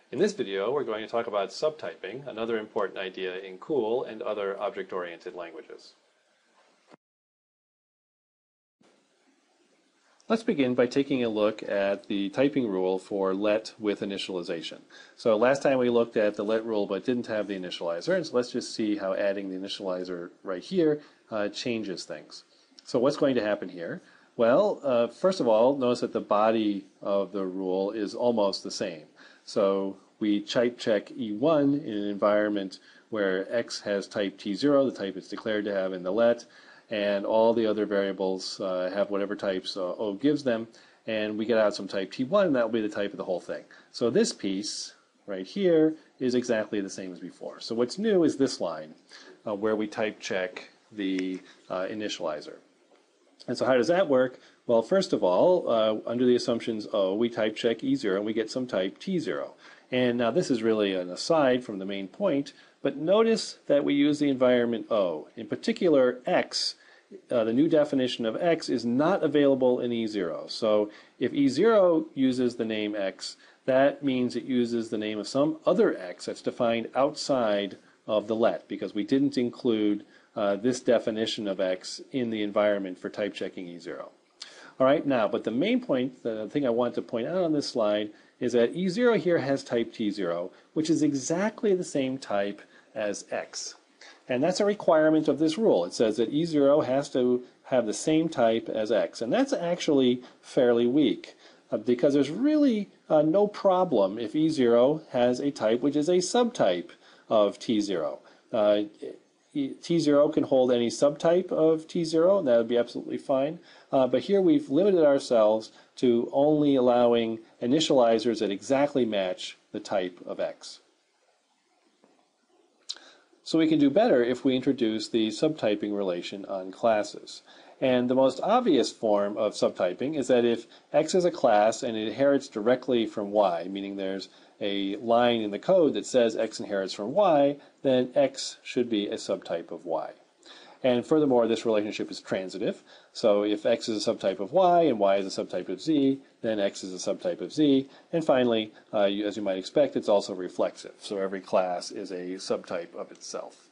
In this video, we're going to talk about subtyping, another important idea in COOL and other object-oriented languages. Let's begin by taking a look at the typing rule for let with initialization. So last time we looked at the let rule but didn't have the initializer, and so let's just see how adding the initializer right here changes things. So what's going to happen here? Well, first of all, notice that the body of the rule is almost the same. So we type check E1 in an environment where X has type T0, the type it's declared to have in the let, and all the other variables have whatever types O gives them, and we get out some type T1, and that will be the type of the whole thing. So this piece right here is exactly the same as before. So what's new is this line where we type check the initializer. And so how does that work? Well, first of all, under the assumptions O, we type check E0 and we get some type T0. And now this is really an aside from the main point, but notice that we use the environment O. In particular, X, the new definition of X is not available in E0. So if E0 uses the name X, that means it uses the name of some other X that's defined outside of the let, because we didn't include this definition of X in the environment for type checking E0. All right, now, but the main point, the thing I want to point out on this slide, is that E0 here has type T0, which is exactly the same type as X. And that's a requirement of this rule. It says that E0 has to have the same type as X. And that's actually fairly weak, because there's really no problem if E0 has a type which is a subtype of T0. T0 can hold any subtype of T0, and that would be absolutely fine. But here we've limited ourselves to only allowing initializers that exactly match the type of X. So we can do better if we introduce the subtyping relation on classes. And the most obvious form of subtyping is that if X is a class and it inherits directly from Y, meaning there's a line in the code that says X inherits from Y, then X should be a subtype of Y. And furthermore, this relationship is transitive. So if X is a subtype of Y and Y is a subtype of Z, then X is a subtype of Z. And finally, as you might expect, it's also reflexive. So every class is a subtype of itself.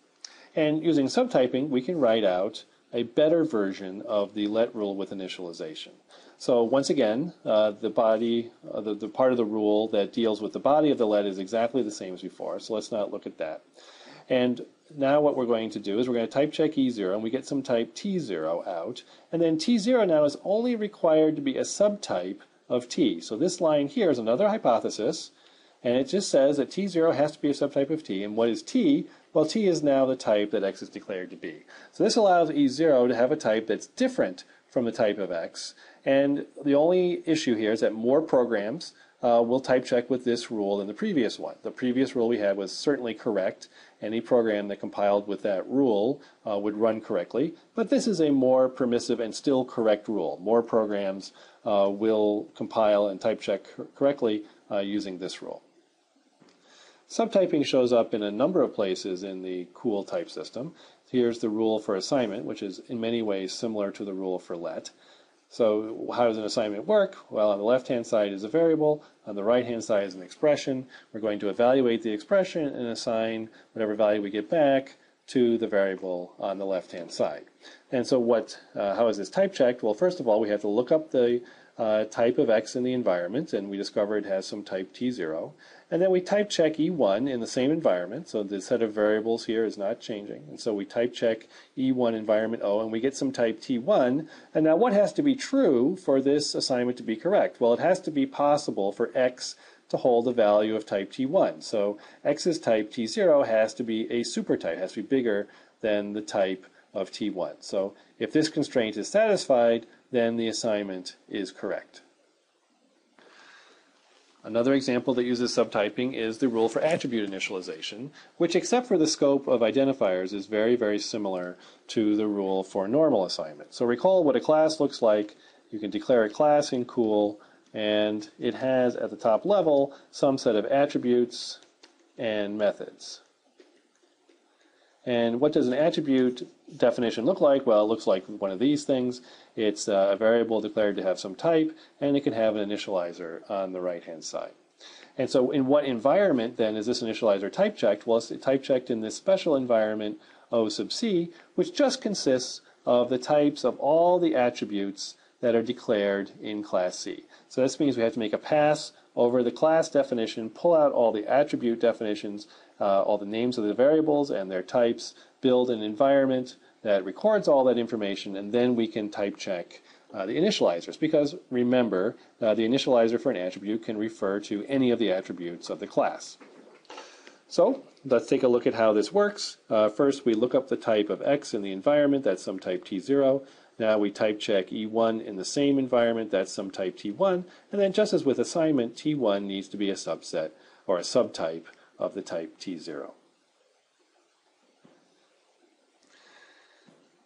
And using subtyping, we can write out a better version of the let rule with initialization. So once again, the part of the rule that deals with the body of the let is exactly the same as before, so let's not look at that. And now what we're going to do is we're going to type check E0 and we get some type T0 out, and then T0 now is only required to be a subtype of T. So this line here is another hypothesis, and it just says that T0 has to be a subtype of T. And what is T? Well, T is now the type that X is declared to be. So this allows E0 to have a type that's different from the type of X. And the only issue here is that more programs will type check with this rule than the previous one. The previous rule we had was certainly correct. Any program that compiled with that rule would run correctly. But this is a more permissive and still correct rule. More programs will compile and type check correctly using this rule. Subtyping shows up in a number of places in the COOL type system. Here's the rule for assignment, which is in many ways similar to the rule for let. So how does an assignment work? Well, on the left-hand side is a variable. On the right-hand side is an expression. We're going to evaluate the expression and assign whatever value we get back to the variable on the left-hand side. And so how is this type checked? Well, first of all, we have to look up the type of X in the environment, and we discover it has some type T0. And then we type check E1 in the same environment, so the set of variables here is not changing. And so we type check E1 environment O, and we get some type T1. And now what has to be true for this assignment to be correct? Well, it has to be possible for X to hold a value of type T1. So X's type T0 has to be a supertype, has to be bigger than the type of T1. So if this constraint is satisfied, then the assignment is correct. Another example that uses subtyping is the rule for attribute initialization, which, except for the scope of identifiers, is very, very similar to the rule for normal assignment. So recall what a class looks like. You can declare a class in COOL, and it has at the top level some set of attributes and methods. And what does an attribute definition look like? Well, it looks like one of these things. It's a variable declared to have some type, and it can have an initializer on the right-hand side. And so in what environment then is this initializer type checked? Well, it's type checked in this special environment O sub c, which just consists of the types of all the attributes that are declared in class C. So this means we have to make a pass over the class definition, pull out all the attribute definitions, all the names of the variables and their types, build an environment that records all that information, and then we can type check the initializers. Because remember, the initializer for an attribute can refer to any of the attributes of the class. So let's take a look at how this works. First, we look up the type of x in the environment, that's some type t0. Now we type check E1 in the same environment, that's some type T1, and then just as with assignment, T1 needs to be a subset or a subtype of the type T0.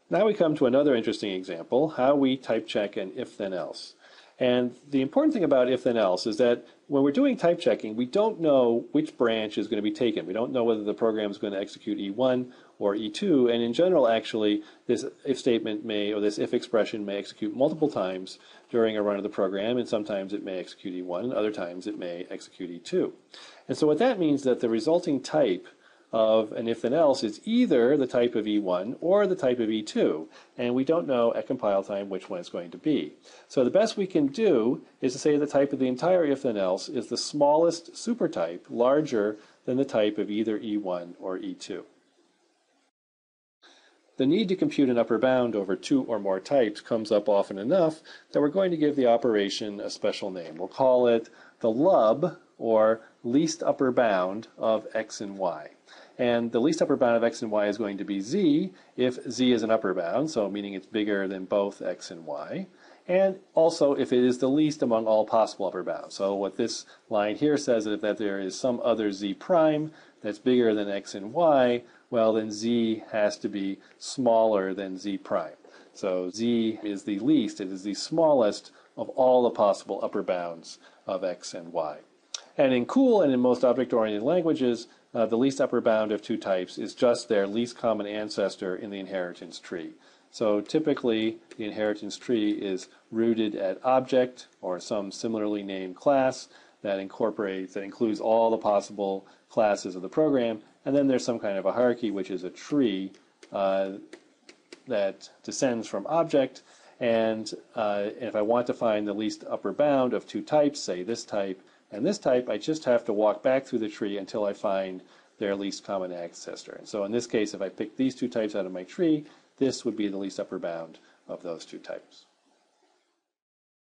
Now we come to another interesting example, how we type check an if-then-else. And the important thing about if-then-else is that when we're doing type checking, we don't know which branch is going to be taken. We don't know whether the program is going to execute E1 or E2, and in general, actually, this if statement may, or this if expression may execute multiple times during a run of the program, and sometimes it may execute E1, and other times it may execute E2. And so what that means is that the resulting type of an if-then-else is either the type of E1 or the type of E2, and we don't know at compile time which one it's going to be. So the best we can do is to say the type of the entire if-then-else is the smallest supertype larger than the type of either E1 or E2. The need to compute an upper bound over two or more types comes up often enough that we're going to give the operation a special name. We'll call it the LUB, or least upper bound, of x and y. And the least upper bound of x and y is going to be z if z is an upper bound, so meaning it's bigger than both x and y, and also if it is the least among all possible upper bounds. So what this line here says is that there is some other z prime that's bigger than x and y, well then z has to be smaller than z prime. So z is the least, it is the smallest of all the possible upper bounds of x and y. And in COOL and in most object-oriented languages, the least upper bound of two types is just their least common ancestor in the inheritance tree. So typically, the inheritance tree is rooted at object or some similarly named class that includes all the possible classes of the program, and then there's some kind of a hierarchy, which is a tree that descends from object. And if I want to find the least upper bound of two types, say this type and this type, I just have to walk back through the tree until I find their least common ancestor. And so in this case, if I pick these two types out of my tree, this would be the least upper bound of those two types.